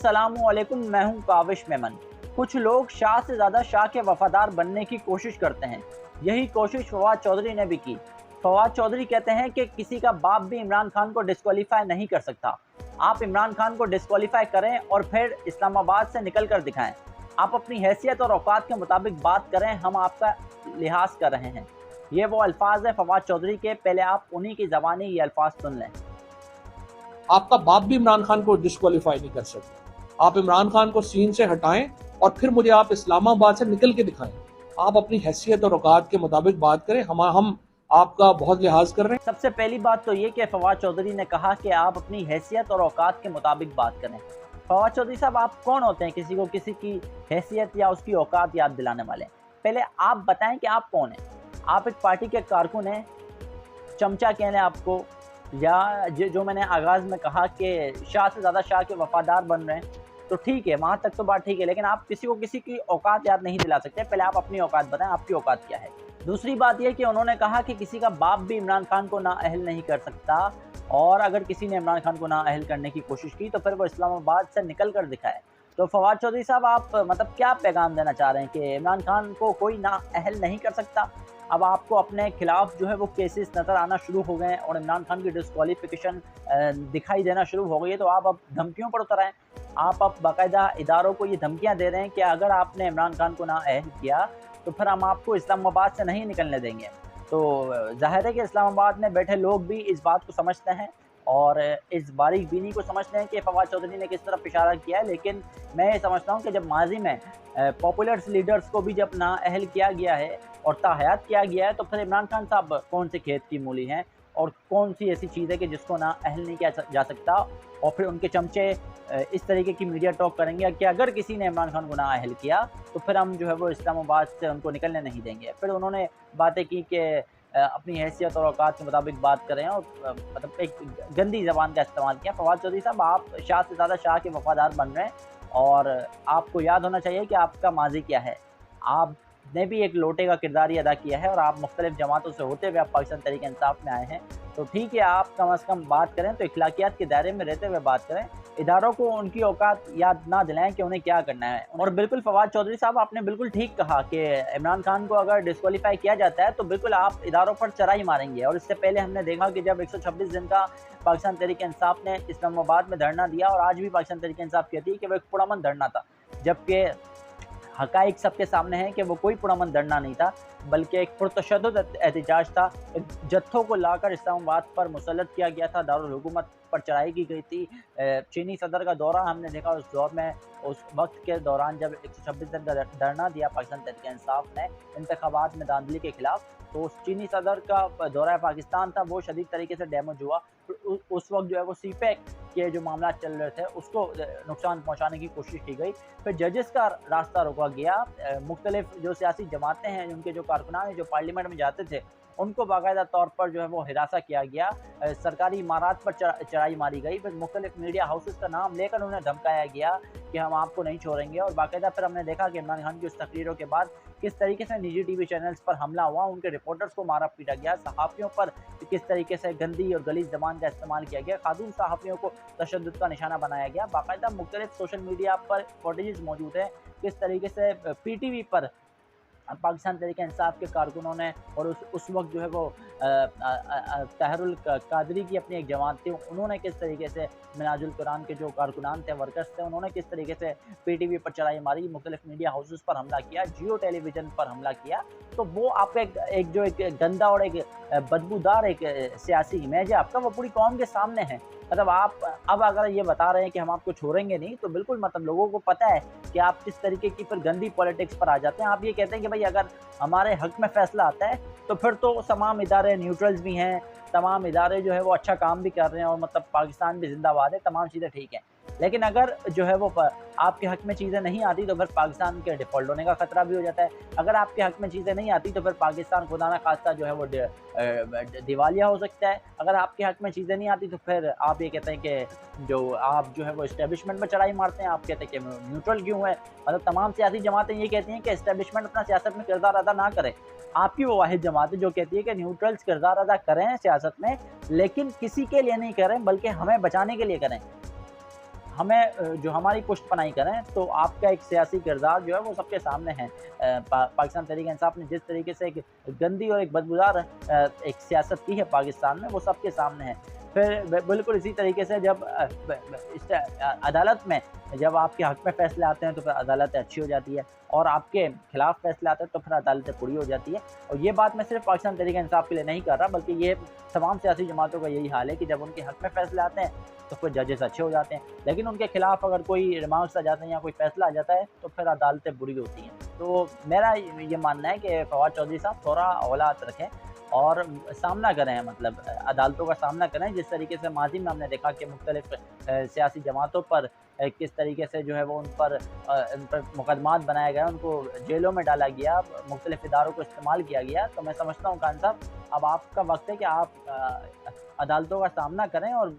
अस्सलामुअलैकुम, मैं हूं काविश मेमन। कुछ लोग शाह से ज़्यादा शाह के वफादार बनने की कोशिश करते हैं। यही कोशिश फवाद चौधरी ने भी की। फवाद चौधरी कहते हैं कि किसी का बाप भी इमरान खान को डिस्क्वालीफाई नहीं कर सकता। आप इमरान खान को डिस्क्वालीफाई करें और फिर इस्लामाबाद से निकल कर दिखाएं। आप अपनी हैसियत और औकात के मुताबिक बात करें, हम आपका लिहाज कर रहे हैं। ये वो अल्फाज है फवाद चौधरी के, पहले आप उन्हीं की ज़बानी ये अल्फाज सुन लें। आपका बाप भी इमरान खान को डिस्क्वालीफाई नहीं कर सकता। आप इमरान खान को सीन से हटाएं और फिर मुझे आप इस्लामाबाद से निकल के दिखाएं। आप अपनी हैसियत और औकात के मुताबिक बात करें, हम आपका बहुत लिहाज कर रहे हैं। सबसे पहली बात तो ये कि फवाद चौधरी ने कहा कि आप अपनी हैसियत और औकात के मुताबिक बात करें। फवाद चौधरी साहब, आप कौन होते हैं किसी को किसी की हैसियत या उसकी औकात याद दिलाने वाले? पहले आप बताएं कि आप कौन हैं। आप एक पार्टी के कारकुन हैं, चमचा कह लें आपको, या जो मैंने आगाज़ में कहा कि शाह से ज़्यादा शाह के वफादार बन रहे हैं, तो ठीक है, वहाँ तक तो बात ठीक है, लेकिन आप किसी को किसी की औकात याद नहीं दिला सकते। पहले आप अपनी औकात बताएं, आपकी औकात क्या है। दूसरी बात यह कि उन्होंने कहा कि किसी का बाप भी इमरान खान को नाअहल नहीं कर सकता, और अगर किसी ने इमरान खान को नाअहल करने की कोशिश की तो फिर वो इस्लामाबाद से निकल कर दिखाए। तो फवाद चौधरी साहब, आप मतलब क्या पैगाम देना चाह रहे हैं कि इमरान खान को कोई नाअहल नहीं कर सकता? अब आपको अपने खिलाफ जो है वो केसेस नज़र आना शुरू हो गए हैं और इमरान खान की डिस्क्वालिफिकेशन दिखाई देना शुरू हो गई है, तो आप अब धमकियों पर उतर आए। आप अब बाकायदा इदारों को ये धमकियां दे रहे हैं कि अगर आपने इमरान खान को नाअहल किया तो फिर हम आपको इस्लामाबाद से नहीं निकलने देंगे। तो ज़ाहिर है कि इस्लामाबाद में बैठे लोग भी इस बात को समझते हैं और इस बारीक बीनी को समझते हैं कि फवाद चौधरी ने किस तरफ इशारा किया है। लेकिन मैं ये समझता हूँ कि जब माजी में पॉपुलर लीडर्स को भी जब नाअहल किया गया है और ताहयात किया गया है, तो फिर इमरान खान साहब कौन से खेत की मूली हैं और कौन सी ऐसी चीज़ है कि जिसको नाअहल नहीं किया जा सकता। और फिर उनके चमचे इस तरीके की मीडिया टॉक करेंगे कि अगर किसी ने इमरान खान को नाअहल किया तो फिर हम जो है वो इस्लामाबाद से उनको निकलने नहीं देंगे। फिर उन्होंने बातें की कि अपनी हैसियत और औकात के मुताबिक बात करें और मतलब एक गंदी ज़बान का इस्तेमाल किया। फवाद चौधरी साहब, आप शाह से ज़्यादा शाह के वफादार बन रहे हैं और आपको याद होना चाहिए कि आपका माजी क्या है। आपने भी एक लोटे का किरदार ही अदा किया है और आप मुख्तलिफ जमातों से होते हुए आप पाकिस्तान तहरीक इंसाफ में आए हैं। तो ठीक है, आप कम अज़ कम बात करें तो इखलाकियात के दायरे में रहते हुए बात करें। इदारों को उनकी औकात याद ना दिलाएं कि उन्हें क्या करना है। और बिल्कुल फवाद चौधरी साहब, आपने बिल्कुल ठीक कहा कि इमरान खान को अगर डिस्क्वालीफाई किया जाता है तो बिल्कुल आप इदारों पर चढ़ाई मारेंगे। और इससे पहले हमने देखा कि जब 126 दिन का पाकिस्तान तहरीक इंसाफ ने इस्लामाबाद में धरना दिया, और आज भी पाकिस्तान तहरीक इंसाफ कहती है कि वो एक पुरअमन धरना था, जबकि हक़ाइक़ सबके सामने है कि वो कोई पुरअमन धरना नहीं था, बल्कि एक पुरतशद्दुद एहतिजाज था। एक जत्थों को लाकर इस्लामाबाद पर मुसल्लत किया गया था, दारुल हुकूमत पर चढ़ाई की गई थी। चीनी सदर का दौरा हमने देखा उस दौर में, उस वक्त के दौरान जब 126 दिन का धरना दिया पाकिस्तान तहरीक इंसाफ ने इंतखाबात में धांधली के खिलाफ, तो उस चीनी सदर का दौरा पाकिस्तान था, वो शदीद तरीके से डैमेज हुआ। उस वक्त जो है वो सीपैक के जो मामला चल रहे थे उसको नुकसान पहुंचाने की कोशिश की गई। फिर जजेस का रास्ता रोका गया। मुख्तलिफ जो सियासी जमातें हैं, उनके जो कारकुनान हैं जो पार्लियामेंट में जाते थे, उनको बाकायदा तौर पर जो है वो हिरासा किया गया। सरकारी इमारत पर चढ़ाई मारी गई। फिर मुख्तलिफ मीडिया हाउसेस का नाम लेकर उन्हें धमकाया गया कि हम आपको नहीं छोड़ेंगे। और बाकायदा फिर हमने देखा कि इमरान खान की उस तकरीरों के बाद किस तरीके से निजी टीवी चैनल्स पर हमला हुआ, उनके रिपोर्टर्स को मारा पीटा गया, सहाफ़ियों पर किस तरीके से गंदी और गलीज़ ज़बान का इस्तेमाल किया गया, खातून सहाफ़ियों को तशद्दुद का निशाना बनाया गया। बाकायदा मुख्तलिफ सोशल मीडिया पर फुटेजेस मौजूद हैं किस तरीके से पीटीवी पर पाकिस्तान तहरीक इंसाफ के कारकुनों ने, और उस वक्त जो है वो ताहिरुल कादरी की अपनी एक जमात थी, उन्होंने किस तरीके से मिनाजुल कुरान के जो कारकुनान थे, वर्कर्स थे, उन्होंने किस तरीके से पीटीवी पर चढ़ाई मारी, मुख्तलिफ मीडिया हाउसेस पर हमला किया, जियो टेलीविज़न पर हमला किया। तो वो आपका एक जो एक गंदा और एक बदबूदार एक सियासी इमेज है आपका, वो पूरी कौम के सामने है। मतलब आप अब अगर ये बता रहे हैं कि हम आपको छोड़ेंगे नहीं, तो बिल्कुल मतलब लोगों को पता है कि आप किस तरीके की फिर गंदी पॉलिटिक्स पर आ जाते हैं। आप ये कहते हैं कि भाई अगर हमारे हक में फैसला आता है तो फिर तो तमाम इदारे न्यूट्रल्स भी हैं, तमाम इदारे जो है वो अच्छा काम भी कर रहे हैं और मतलब पाकिस्तान भी जिंदाबाद है, तमाम चीज़ें ठीक हैं। लेकिन अगर जो है वो आपके हक में चीज़ें नहीं आती तो फिर पाकिस्तान के डिफ़ॉल्ट होने का ख़तरा भी हो जाता है। अगर आपके हक में चीज़ें नहीं आती तो फिर पाकिस्तान खुदा न खास्ता जो है वो दिवालिया हो सकता है। अगर आपके हक में चीज़ें नहीं आती तो फिर आप ये कहते हैं कि जो आप जो है वो इस्टेब्लिशमेंट पर चढ़ाई मारते हैं, आप कहते हैं कि न्यूट्रल क्यों है। मतलब तमाम सियासी जमातें ये कहती हैं कि इस्टेब्लिशमेंट अपना सियासत में किरदार अदा ना करे। आपकी वो वाहिद जमात है जो कहती है कि न्यूट्रल्स किरदार अदा करें सियासत में, लेकिन किसी के लिए नहीं करें बल्कि हमें बचाने के लिए करें। हमें जो हमारी पुष्टपनाही करें, तो आपका एक सियासी किरदार जो है वो सबके सामने है। पाकिस्तान तहरीक-ए-इंसाफ ने जिस तरीके से एक गंदी और एक बदबूदार एक सियासत की है पाकिस्तान में, वो सबके सामने है। फिर बिल्कुल इसी तरीके से जब अदालत में जब आपके हक में फैसले आते हैं, तो फिर अदालतें अच्छी हो जाती है, और आपके खिलाफ फैसले आते हैं तो फिर अदालतें बुरी हो जाती है। और ये बात मैं सिर्फ पाकिस्तान तहरीक-ए-इंसाफ के लिए नहीं कर रहा, बल्कि ये तमाम सियासी जमातों का यही हाल है कि जब उनके हक में फैसले आते हैं, तो फिर जजेस अच्छे हो जाते हैं, लेकिन उनके खिलाफ अगर कोई रिमार्क्स आ जाते हैं या कोई फैसला आ जाता है, तो फिर अदालतें बुरी होती हैं। तो मेरा ये मानना है कि फवाद चौधरी साहब थोड़ा औलात रखें और सामना करें, मतलब अदालतों का सामना करें। जिस तरीके से माज़ी में हमने देखा कि मुख्तलिफ़ सियासी जमातों पर किस तरीके से जो है वो उन पर मुकदमात बनाए गए, उनको जेलों में डाला गया, मुख्तलिफ़ इदारों को इस्तेमाल किया गया। तो मैं समझता हूँ खान साहब, अब आपका वक़्त है कि आप अदालतों का सामना करें और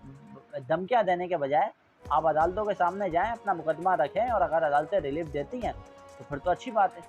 धमकियाँ देने के बजाय आप अदालतों के सामने जाएँ, अपना मुकदमा रखें, और अगर अदालतें रिलीफ़ देती हैं, तो फिर तो अच्छी बात है।